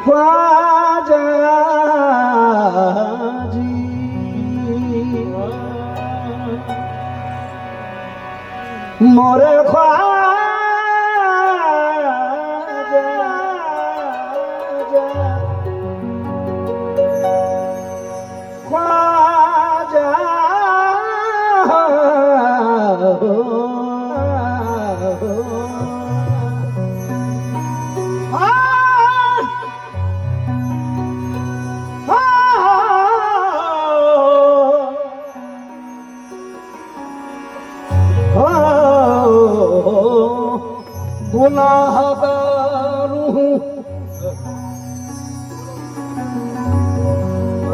ख्वाजा जी मोरे ख्वाजा ख्वाजा गुनाहगार हूँ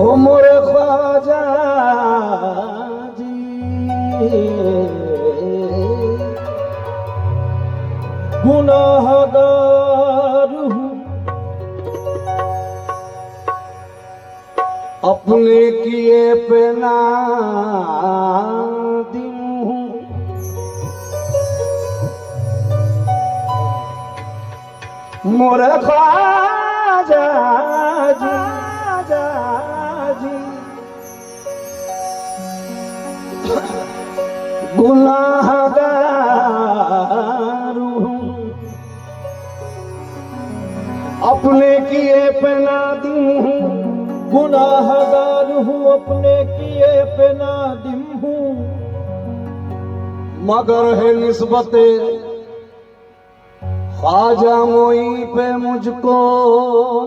ओ मोरे ख्वाजा जी गुनाहगार हूँ अपने किए पे नादिम हूँ मोरे ख्वाजा जी गुनाहगार हूँ अपने किए पे नादिम हूँ गुनाहगार हूँ अपने किए पे नादिम हूँ मगर है निस्बते ख्वाजा मोई पे मुझको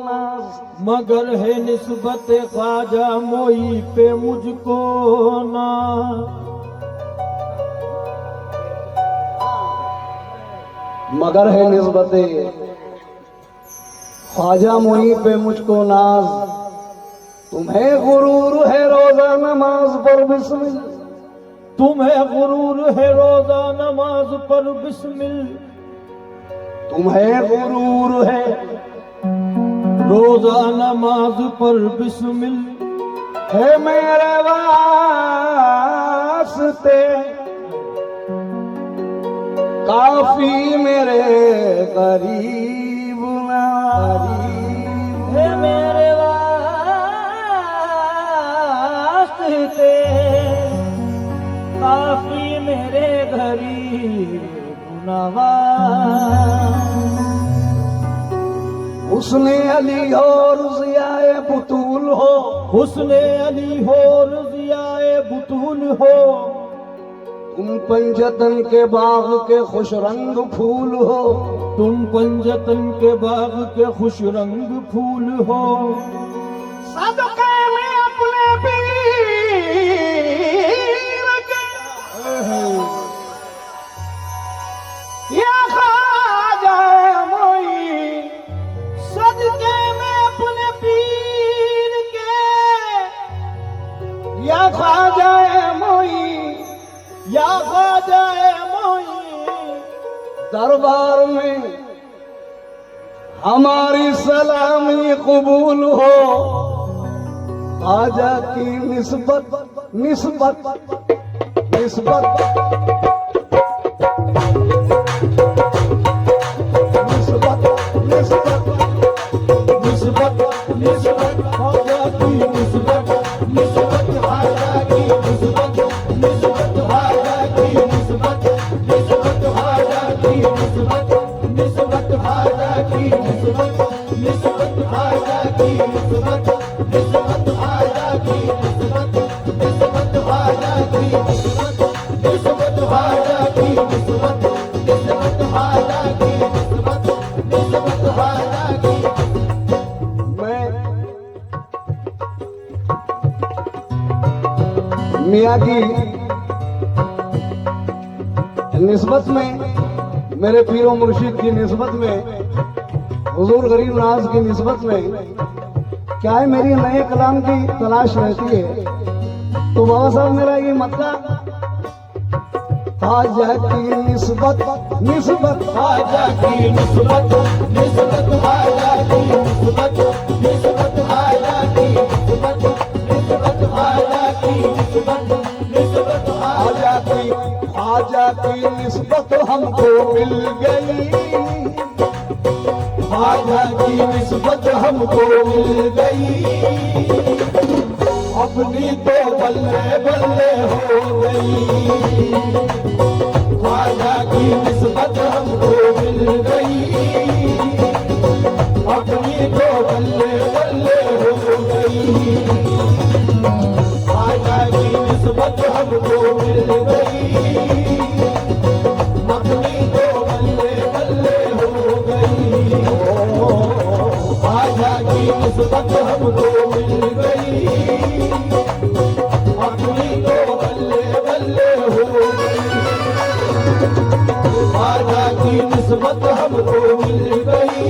नाज मगर है निस्बत ख्वाजा मोई पे मुझको ना मगर है निस्बते ख्वाजा मोई पे मुझको नाज तुम्हें गुरूर है रोजा नमाज पर बिस्मिल तुम्हें गुरूर है रोजा नमाज पर बिस्मिल तुम्हें गुरूर है रोजा नमाज पर बिस्मिल है मेरे वास्ते काफी मेरे गरीब नारीब है मेरे वास्ते काफी मेरे गरीब नवाज हुस्ने अली और ज़ियाए बुतूल हो हुस्ने अली हो रज़ियाए बुतूल हो तुम पंजतन के बाग के खुश रंग फूल हो तुम पंजतन के बाग के खुश रंग फूल हो सदक़े में अपने पीर के या ख्वाजा मोई सदके में अपने पीर के या ख्वाजा मोई या ख्वाजा मोई दरबार में हमारी सलामी कबूल हो ख्वाजा की निस्बत निस्बत निस्बत निस्बत निस्बत निस्बत निस्बत ख्वाजा की निस्बत निस्बत ख्वाजा की निस्बत निस्बत ख्वाजा की निस्बत निस्बत ख्वाजा की निस्बत निस्बत ख्वाजा की निस्बत निस्बत ख्वाजा की निस्बत निस्बत ख्वाजा की निस्बत निस्बत ख्वाजा की निस्बत निस्बत ख्वाजा की निस्बत निस्बत ख्वाजा की निस्बत निस्बत ख्वाजा की मैं मियाँ की निस्बत में मेरे पीरो मुर्शिद की निस्बत में हुजूर गरीब नाज की निस्बत में क्या है मेरी नए कलाम की तलाश रहती है तो बाबा साहब मेरा ये मतलब ख्वाजा की निस्बत निस्बत ख्वाजा की निस्बत निस्बत ख्वाजा की निस्बत निस्बत ख्वाजा की निस्बत निस्बत ख्वाजा की निस्बत निस्बत ख्वाजा की निस्बत हमको मिल गई ख्वाजा की की निस्बत हमको मिल गई, अपनी तो बल्ले बल्ले हो गई। ख्वाजा की निस्बत हमको मिल गई, अपनी तो बल्ले बल्ले हो गई। ख्वाजा की निस्बत हमको मिल गई, अपनी तो बल्ले बल्ले हो गई। ख्वाजा की निस्बत हमको मिल गई, अपनी तो बल्ले बल्ले हो गई। ख्वाजा की निस्बत हमको मिल गई,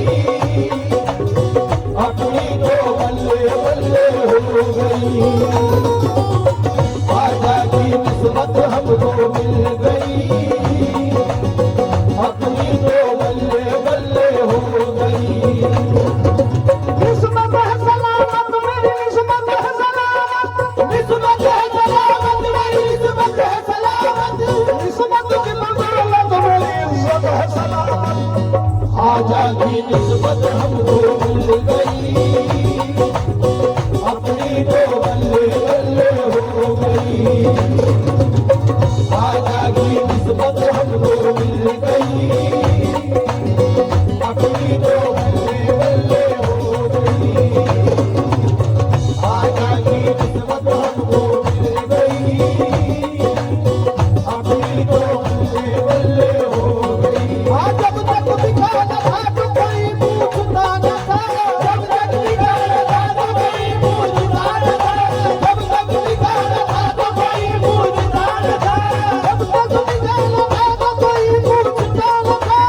अपनी तो बल्ले बल्ले हो गई। ख्वाजा की निस्बत हमको मिल गई, अपनी तो बल्ले बल्ले हो गई। निस्बत है सलामत मेरी निस्बत है सलामत, निस्बत है सलामत मेरी निस्बत है सलामत, निस्बत की बदौलत मेरी इज्जत है सलामत। ख्वाजा की निस्बत हमको मिल गई, अपनी तो बल्ले बल्ले हो गई। ख्वाजा की निस्बत हमको मिल गई, अपनी तो बल्ले बल्ले हो गई। ख्वाजा की निस्बत हमको मिल गई, अपनी तो बल्ले बल्ले हो गई। जब तक दिखा न था तो कोई पूछता न था, जब तक दिखा न था तो कोई पूछता न था, जब तक दिखा न था तो कोई पूछता न था, जब तक दिखा न था तो कोई पूछता न था,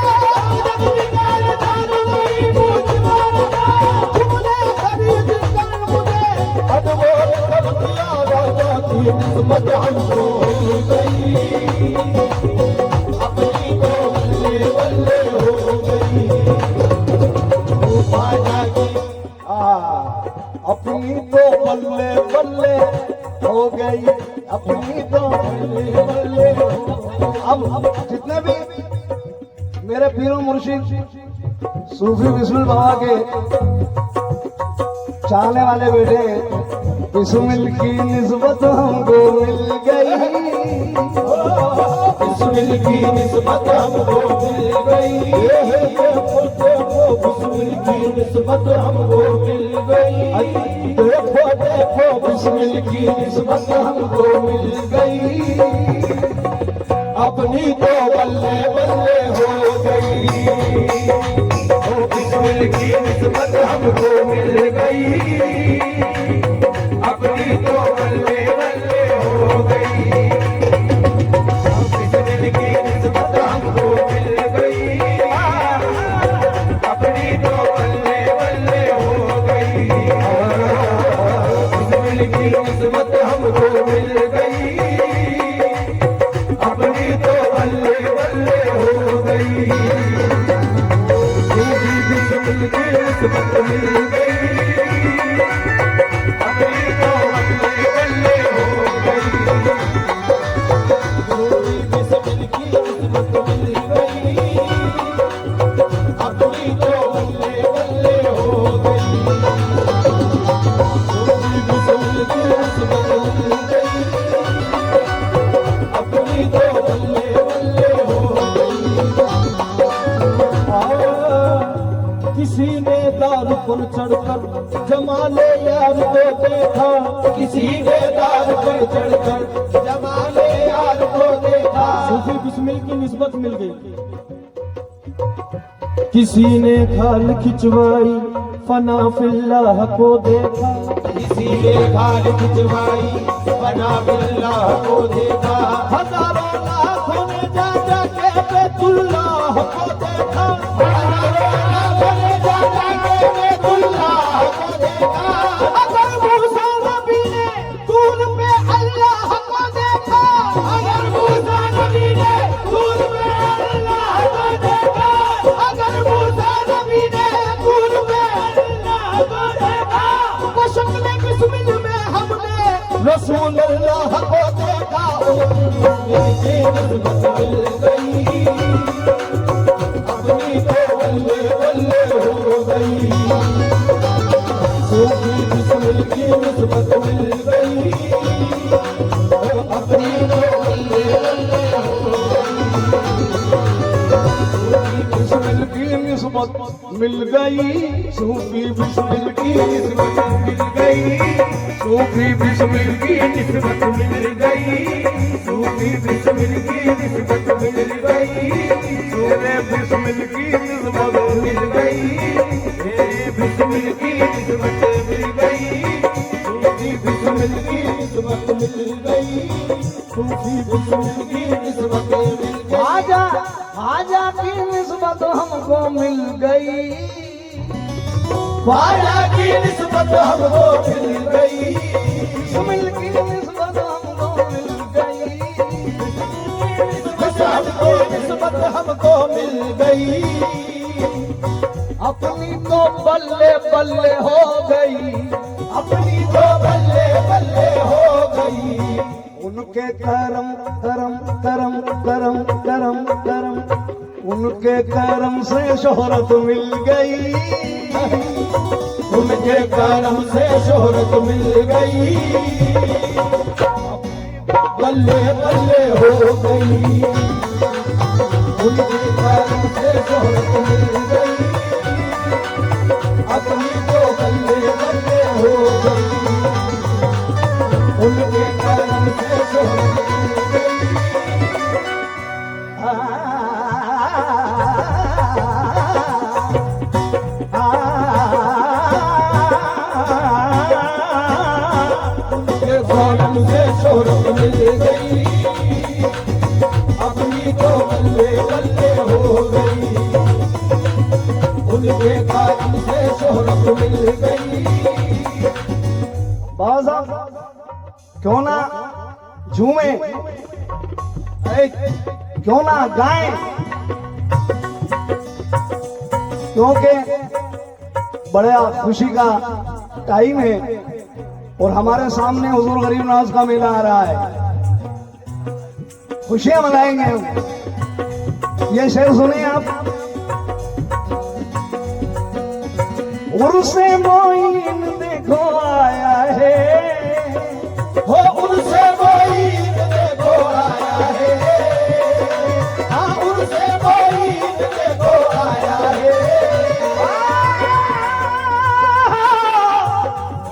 जब दिखा न था तो कोई पूछता न था। तुमने खरीद कर मुझे अनमोल कर दिया राजा की निस्बत हमको मिल गई, अपनी तो बल्ले बल्ले हो गई। ख्वाजा की अपनी तो बल्ले बल्ले हो गई, अपनी तो बल्ले बल्ले हो गई। अब जितने भी मेरे पीरों मुर्शिद सूफी बिस्मिल बाबा के चाहने वाले बेटे, बिस्मिल की निस्बत हमको मिल गई, बिस्मिल की निस्बत हमको मिल गई। देखो देखो बिस्मिल की निस्बत हमको मिल गई, देखो देखो बिस्मिल की निस्बत हमको मिल गई, अपनी तो बल्ले बल्ले हो गई। ओ बिस्मिल की निस्बत हमको मिल गई, अपनी तो बल्ले बल्ले हो गई। बिस्मिल की निस्बत हमको मिल गई, अपनी तो बल्ले बल्ले हो गई। बिस्मिल की निस्बत हमको मिल गई, अपनी तो बल्ले बल्ले हो गई। बिस्मिल की निस्बत मिल गई, अपनी तो बल्ले बल्ले हो गई। बिस्मिल की निस्बत मिल गई, अपनी तो बल्ले बल्ले हो गई। बिस्मिल की निस्बत मिल गई, अपनी तो बल्ले बल्ले हो गई। किसी ने दार पर चढ़कर जमाले यार को देखा, किसी ने दार पर चढ़कर जमाले यार को देखा। सूफी बिस्मिल की निस्बत मिल गई। किसी ने खाल खिंचवाई फना फिल्लाह को देखा, किसी ने खाल खिंचवाई फना फिल्लाह को देखा। हजारों लाखों ने जा जाके बैतुल्लाह को देखा, हजारों लाखों ने जा जाके बैतुल्लाह को देखा। अगर मूसा नबी ने दूर पे अल्लाह को देखा, अगर मूसा नबी ने दूर में अल्लाह को देखा, अगर मूसा नबी ने दूर पे अल्लाह को देखा। तो शक्ल बिस्मिल में हमने रसूल अल्लाह को देखा, उनकी निस्बत मिल गई, अपनी तो बल्ले बल्ले हो गई। सूफी बिस्मिल की निस्बत मिल गई, अपनी तो बल्ले बल्ले हो बिस्मिल की निस्बत मिल गई, सूफी बिस्मिल की निस्बत मिल गई, सूफी बिस्मिल की निस्बत मिल गई, सूफी बिस्मिल की निस्बत मिल गई, मेरे बिस्मिल की निस्बत मिल गई, मेरे बिस्मिल की निस्बत मिल गई, सूफी बिस्मिल की निस्बत मिल गई, सूफी बिस्मिल की निस्बत मिल गई। आजा आजा की निस्बत हमको मिल गई, ख्वाजा की निस्बत हमको मिल गई, बिस्मिल की निस्बत हमको मिल गई, निस्बत हमको मिल गई, अपनी तो बल्ले बल्ले हो गई, अपनी तो बल्ले बल्ले हो गई, उनके करम करम करम करम करम करम, उनके करम से शोहरत मिल गई, उनके करम से शोहरत मिल गई, बल्ले बल्ले हो गई, उनके करम से शोहरत मिल गई, अपनी तो बल्ले बल्ले हो गई, उनके करम से शोहरत मिल गई। फौरन से शोहरत मिल गई, अपनी तो बल्ले बल्ले हो गई, उनके कारण से शोहरत मिल गई। बाबा साहब क्यों ना झूमे, क्यों ना गाएं, क्योंकि बड़ा खुशी का टाइम है और हमारे सामने हुजूर गरीब नवाज का मेला आ रहा है, खुशियां मनाएंगे हम। ये शेर सुनिए आप। उर्से मोइन देखो आया है, हो उनसे कोई देखो आया है, हाँ उनसे कोई देखो आया है,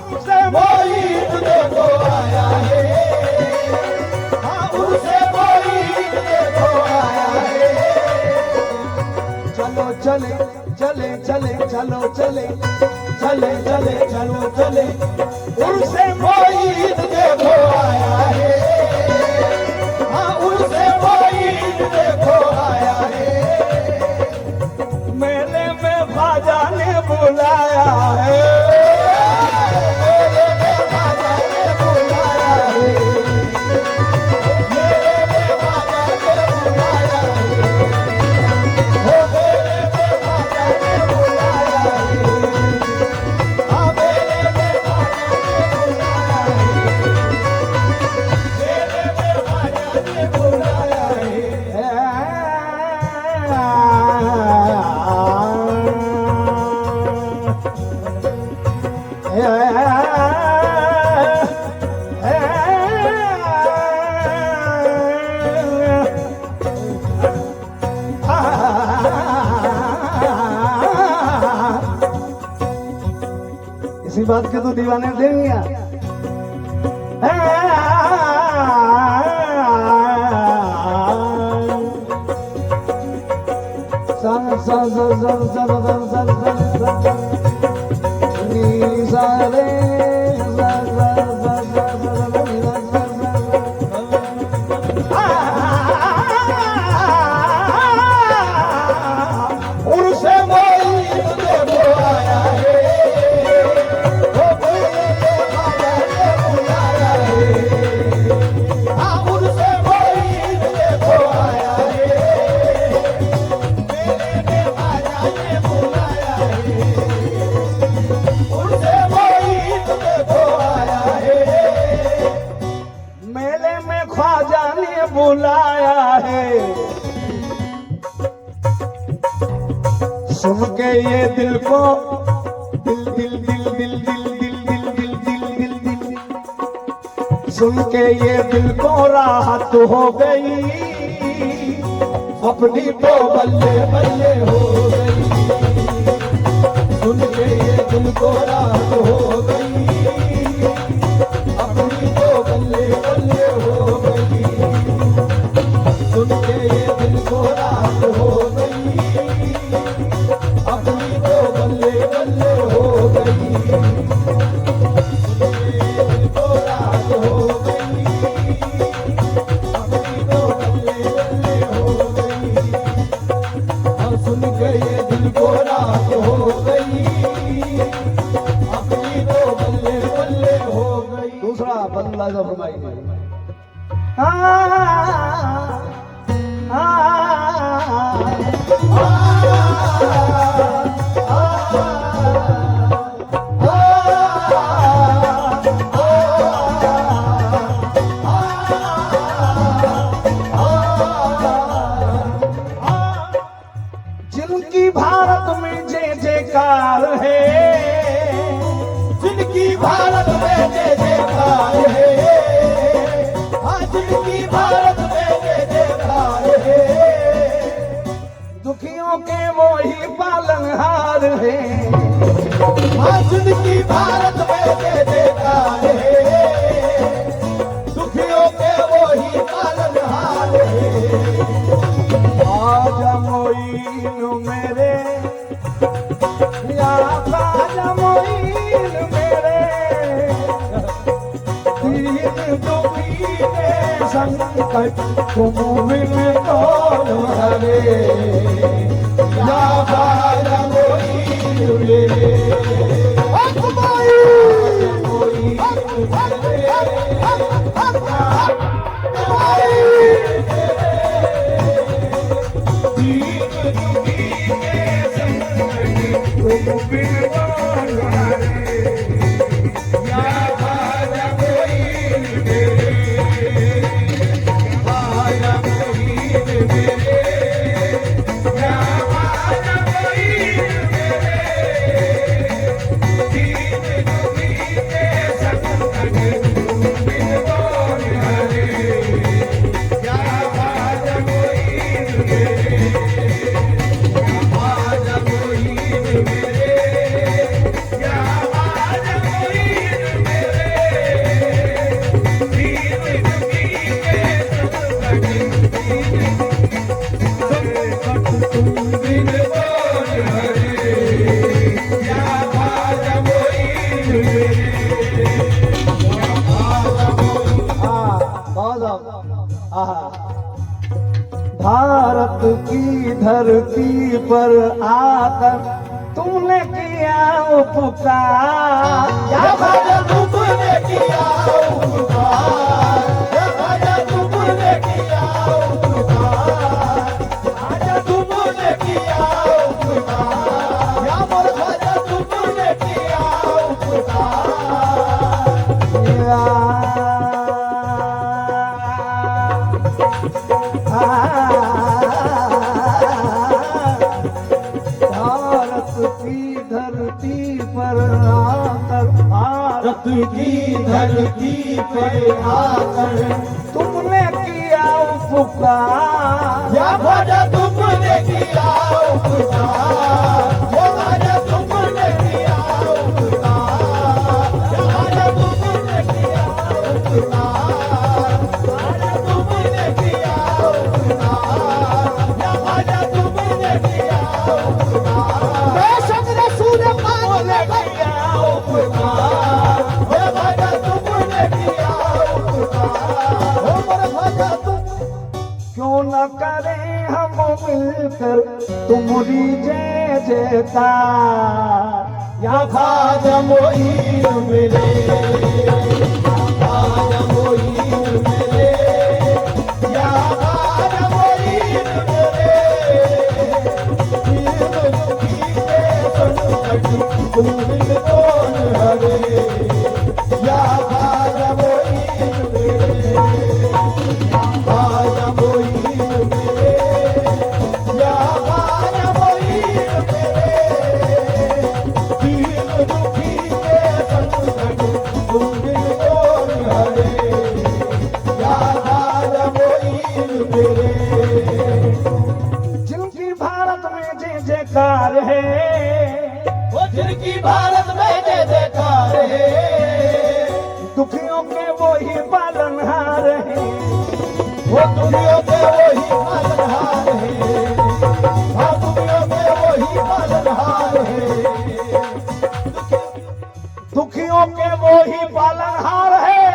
उर्से कोई देखो आया है, हाँ उनसे कोई देखो आया है। चलो चले चले चले चलो चले चले चले चलो चले, उर्से कोई देखो आया है, हाँ उनसे कोई देखो आया है, मेले में ख्वाजा ने बुलाया है, मेरे में ख्वाजा ने बुलाया है, मेरे में ख्वाजा ने बुलाया है, हो मेरे में ख्वाजा ने बुलाया है, हाँ मेरे में ख्वाजा ने बुलाया है, मेरे में ख्वाजा ने बुलाया है। इसी बात के तो दीवाने थे मियां। उनसे कोई देखो आया है, हो मेरे में ख्वाजा ने बुलाया है, हाँ उनसे कोई देखो आया है, मेरे में ख्वाजा ने बुलाया है, उनसे कोई देखो आया है, मेले में ख्वाजा ने बुलाया है, सुन के ये दिल को दिल दिल दिल दिल दिल दिल दिल दिल दिल दिल दिल सुन के ये दिल को राहत हो गई, अपनी तो बल्ले बल्ले हो गई, सुन के ये दिल को राहत हो गई, अपनी तो बल्ले बल्ले हो गई, सुन के ये दिल को राहत हो गई, अपनी तो बल्ले बल्ले हो गई, सुन के ये दिल को राहत हो गई, अपनी तो बल्ले बल्ले हो गई, हाँ सुन के ये दिल को राहत हो गई, अपनी तो बल्ले बल्ले हो गई। दूसरा बदला जो फरमाई जिनकी भारत में जय जयकार है, जिनकी भारत में जय जयकार है, हाँ जिनकी भारत में जय जयकार है, दुखियों के वो ही पालनहार है, हाँ जिनकी भारत में जय जयकार है, दुखियों के वो ही पालनहार है। आजा मोइन मेरे, या आजा मोइन मेरे, दीन दुखी के संकट तुम बिन कौन हरे, या बाजा मोइन मेरे, भारत की धरती पर आकर तुमने किया उपकार, या बाजा तुमने किया उपकार, या बाजा तुमने किया उपकार, आजा तुमने किया उपकार, या मोर बाजा तुमने किया उपकार। भारत की धरती पर आकर, भारत की धरती पर आकर तुमने किया उपकार, या बाजा तुमने किया उपकार, या बाजा तुमने किया उपकार, या बाजा तुमने किया उपकार, बाजा तुमने किया उपकार, या बाजा तुमने किया उपकार, बेशक रसूल पाक ने किया उपकार, या बाजा तुमने किया उपकार, ओ मोर बाजा तुम क्यों न करें हम मिलकर तुम्हारी जय जयकार, या खाजा मोइन मिले, खाजा मोइन मिले, या खाजा मोइन मिले, दीन दुखी के संकट तुम बिन कौन हरे, या खाजा मोइन मिले, खाजा मोइन मिले, या खाजा मोइन मिले, दीन दुखियों के वो ही पालनहार है।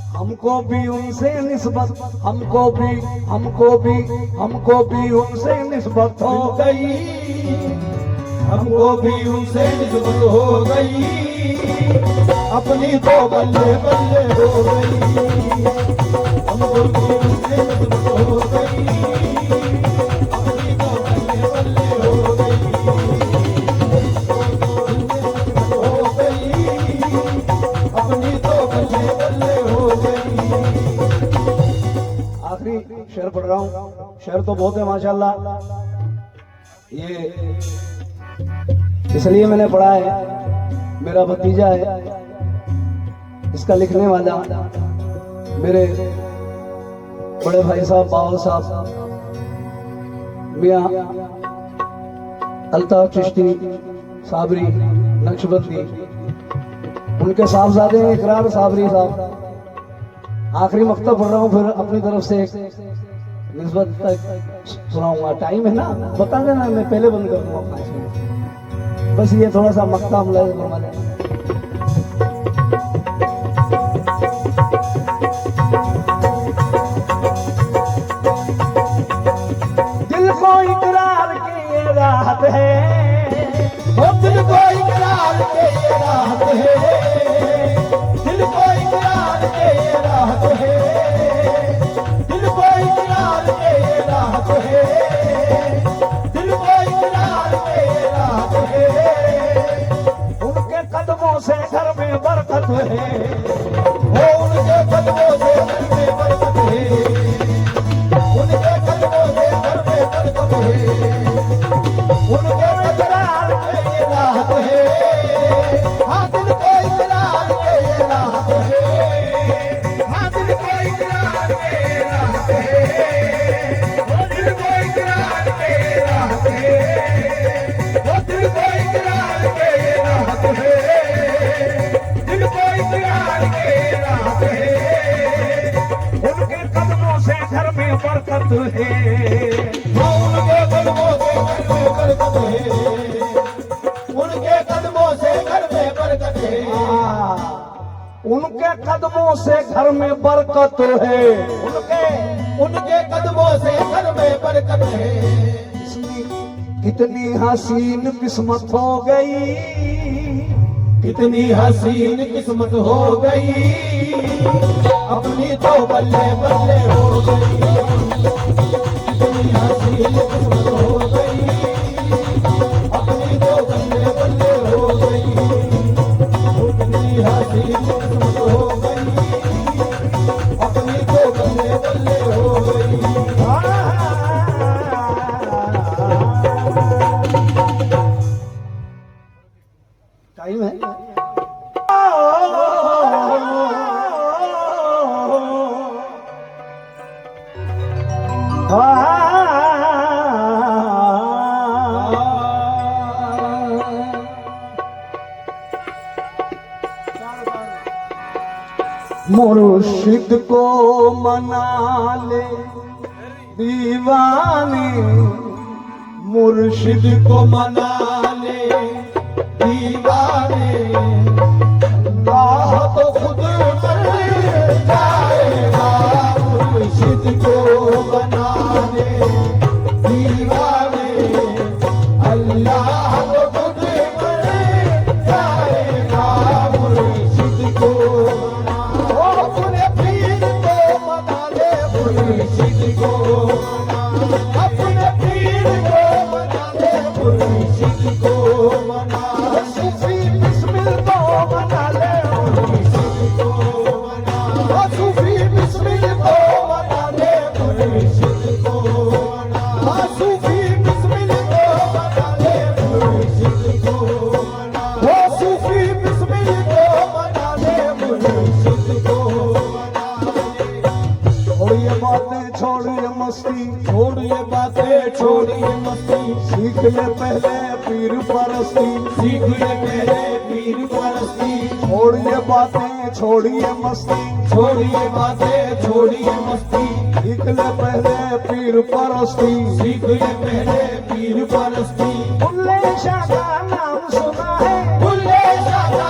हमको भी उनसे निस्बत, हमको भी उनसे निस्बत हो गई। हमको भी उनसे निस्बत हो गई, अपनी तो बल्ले बल्ले हो गई। हमको भी उनसे निस्बत हो गई, अपनी तो बल्ले बल्ले हो गई। हो गई, अपनी तो बल्ले बल्ले हो गई। आखिरी शेर पढ़ रहा हूँ। शेर तो बहुत है माशाल्लाह, ये इसलिए मैंने पढ़ा है, मेरा भतीजा है, इसका लिखने वाला मेरे बड़े भाई साहब बावल साहब मियां अल्ताफ चिश्ती साबरी नक्शबंदी, उनके साहबजादे हैं इकरार साबरी साहब। आखिरी मकता पढ़ रहा हूँ, फिर अपनी तरफ से एक निस्बत तक सुनाऊंगा। टाइम है ना, बता देना, मैं पहले बंद कर दूंगा 5 मिनट। बस ये थोड़ा सा मकता मुलाहिजा फरमा लें। दिल को इकरार की ये राहत है, वो दिल को इकरार के ये राहत है, दिल को इकरार के ये राहत है, दिल को इकरार के ये राहत है, दिल को इकरार के ये राहत है। उनके कदमों से घर में बरकत है, वो उनके कदमों से घर में बरकत है, उनके कदमों से घर में बरकत है, उनके इकरार के ये राहत है। हाँ दिल को इकरार के ये राहत है, हाँ दिल को इकरार के ये राहत है, वो दिल को इकरार के ये राहत है, वो दिल को इकरार के ये राहत है, दिल को इकरार के ये राहत है। उनके कदमों से घर में बरकत है। वो उनके कदमों से घर में बरकत है, उनके कदमों से घर में बरकत है। उनके कदमों से घर में बरकत है। उनके कदमों से घर में बरकत है। कितनी हसीन किस्मत हो गई, कितनी हसीन किस्मत हो गई, अपनी तो बल्ले बल्ले हो गई। कितनी हसीन किस्मत हो गई, अपनी तो बल्ले बल्ले हो गई। कितनी हसीन किस्मत हो गई, अपनी तो बल्ले बल्ले हो गई। टाइम है। मुर्शिद को मना ले दीवाने, मुर्शिद को मना ले दीवाने, अल्लाह तो खुद मर जाएगा। मुर्शिद को मना ले दीवाने, अल्लाह तो खुद मर जाएगा। मुर्शिद को मना, ओ अपने पीर को मना ले। मुर्शिद को मना, अपने पीर को मना ले। मुर्शिद को मना, सूफी बिस्मिल को मना ले। मुर्शिद को मना, सूफी बिस्मिल को मना ले। मुर्शिद को मना, सूफी बिस्मिल को मना ले। मुर्शिद को मना, सूफी बिस्मिल को मना ले। मुर्शिद को मना ले। छोड़िए बातें छोड़िए मस्ती, छोड़िए बातें छोड़िए मस्ती, सीख ले पहले पीर परस्ती। सीख ले पहले पीर परस्ती। छोड़िए बातें छोड़िए मस्ती, छोड़िए बातें छोड़िए मस्ती, सीख ले पहले पीर परस्ती। सीख ले पहले पीर परस्ती। बुल्ले शाह का नाम सुना है, बुल्ले शाह का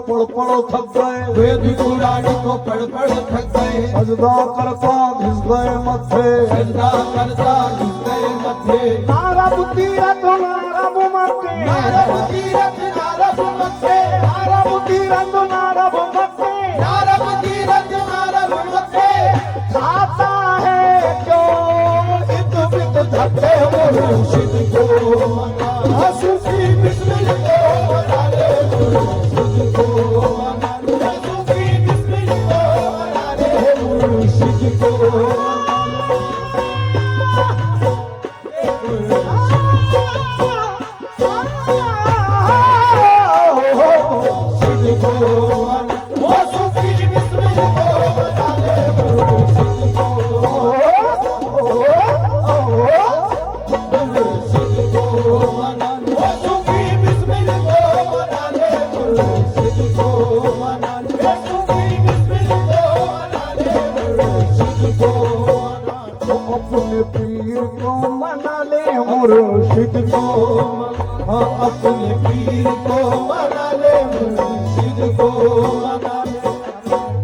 पढ़ थक गए, वेद पुराण को पढ़ थक गए, सजदा करता घिस गए मत्थे, सजदा करता घिस गए मत्थे। नारब तीरथ नारब मत्थे, नारब तीरथ नारब मत्थे, नारब तीरथ नारब मत्थे, नारब तीरथ नारब मत्थे। खाता है क्यों इत बित धक्के मुर्शिद को मना, सूफी बिस्मिल को मना ले, मुर्शिद को मना ले, सूफी बिस्मिल को मना ले, मुर्शिद को अपने पीर को मना ले मुर्शिद को, हाँ अपने पीर को मना ले, मुर्शिद को मना ले,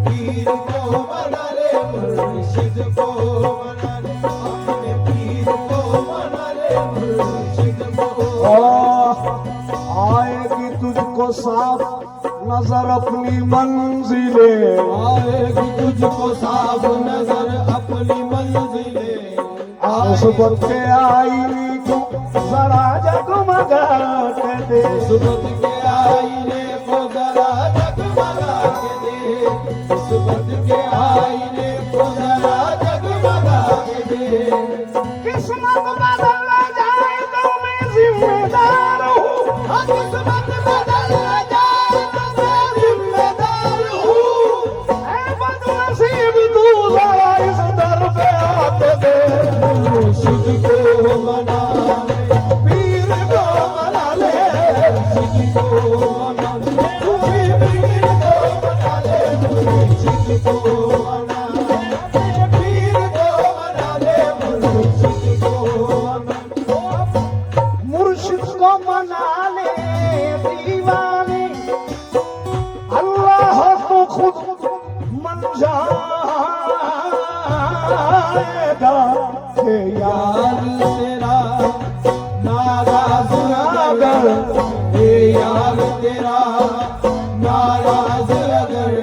पीर को मना ले, मुर्शिद को मना ले, अपने पीर को मना ले, मुर्शिद को। आएगी तुझको साफ नजर अपनी मंजिले, आएगी तुझको साफ नजर अपनी मंजिले, मुसीबत के आईने को जरा जगमगा के दे, मुसीबत के आईने को जरा जगमगा के दे, मुसीबत के आईने को जरा जगमगा के दे। किस्मत बदल जाए तो मैं जिम्मेदार हूँ, किस्मत बदल जाए तो मैं जिम्मेदार हूँ। ऐ बदनसीब तू जरा इस दर पे आके दे, मुर्शिद को मना ले, पीर को मना ले, मुर्शिद को मना ले, सूफी पीर को मना ले, मुर्शिद को मना ले, पीर को मना ले, मुर्शिद को मना ले। मुर्शिद को मना ले दीवाने, अल्लाह तो खुद मन जाएगा कि यार यार तेरा नाराज अगर, ये यार तेरा नाराज अगर,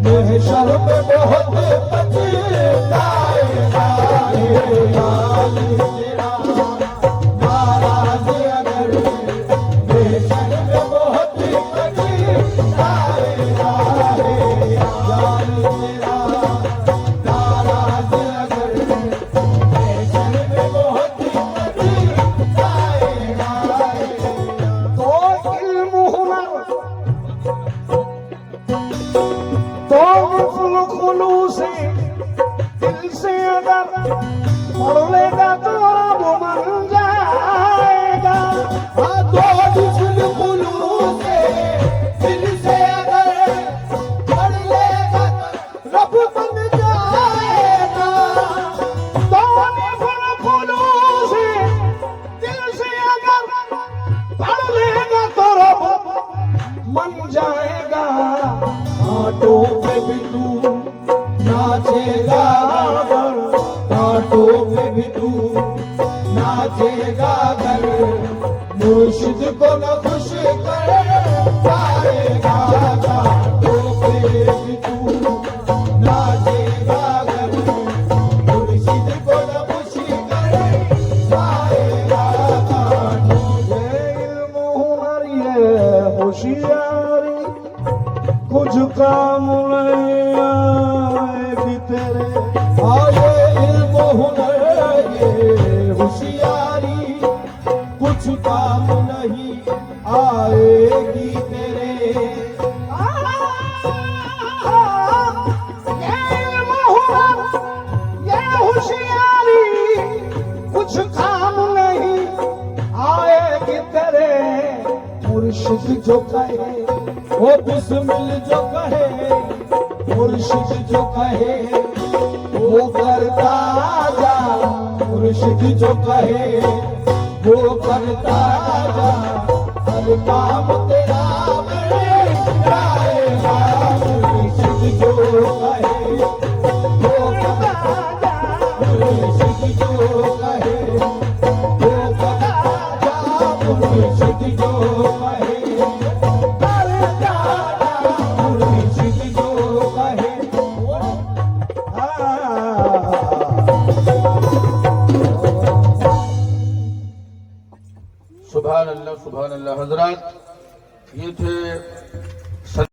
महशर पे बहुत पछताएगा। ये यार तेरा नाराज अगर, महशर पे बहुत पछताएगा। ये यार तेरा नाराज अगर, तो इल्म हुनर तो मुफल खुलूस दिल से अगर पढ़ लेगा तो अब मन जाएगा, दिल से अगर पढ़ लेगा रब बन जाएगा। तो मुफल खुलूस दिल से अगर पढ़ लेगा तो रब मन जाएगा, कांटों पे भी तू नाचेगा, कांटों पे भी तू नाचेगा, घर मुर्शिद को न खुश कर पाएगा। कांटों पे भी तू नाचेगा, घर मुर्शिद को न खुश कर पाएगा। ये इल्म हुनर ये होशियारी कुछ काम नहीं आएगी तेरे, आए इल्म हुनर ये होशियारी कुछ काम नहीं आएगी तेरे। ये इल्म हुनर ये होशियारी कुछ काम नहीं आएगी तेरे, मुर्शिद जो कहे वो बिस्मिल जो कहे, मुर्शिद जो कहे वो करता जा, मुर्शिद जो कहे वो करता जा, हर काम तेरा बड़े कहे वो कदा मुर्शिद जो कहे वो कदा मुर्शिद जो कहे अरे दादा मुर्शिद जो कहे सुभान अल्लाह हजरत। ये थे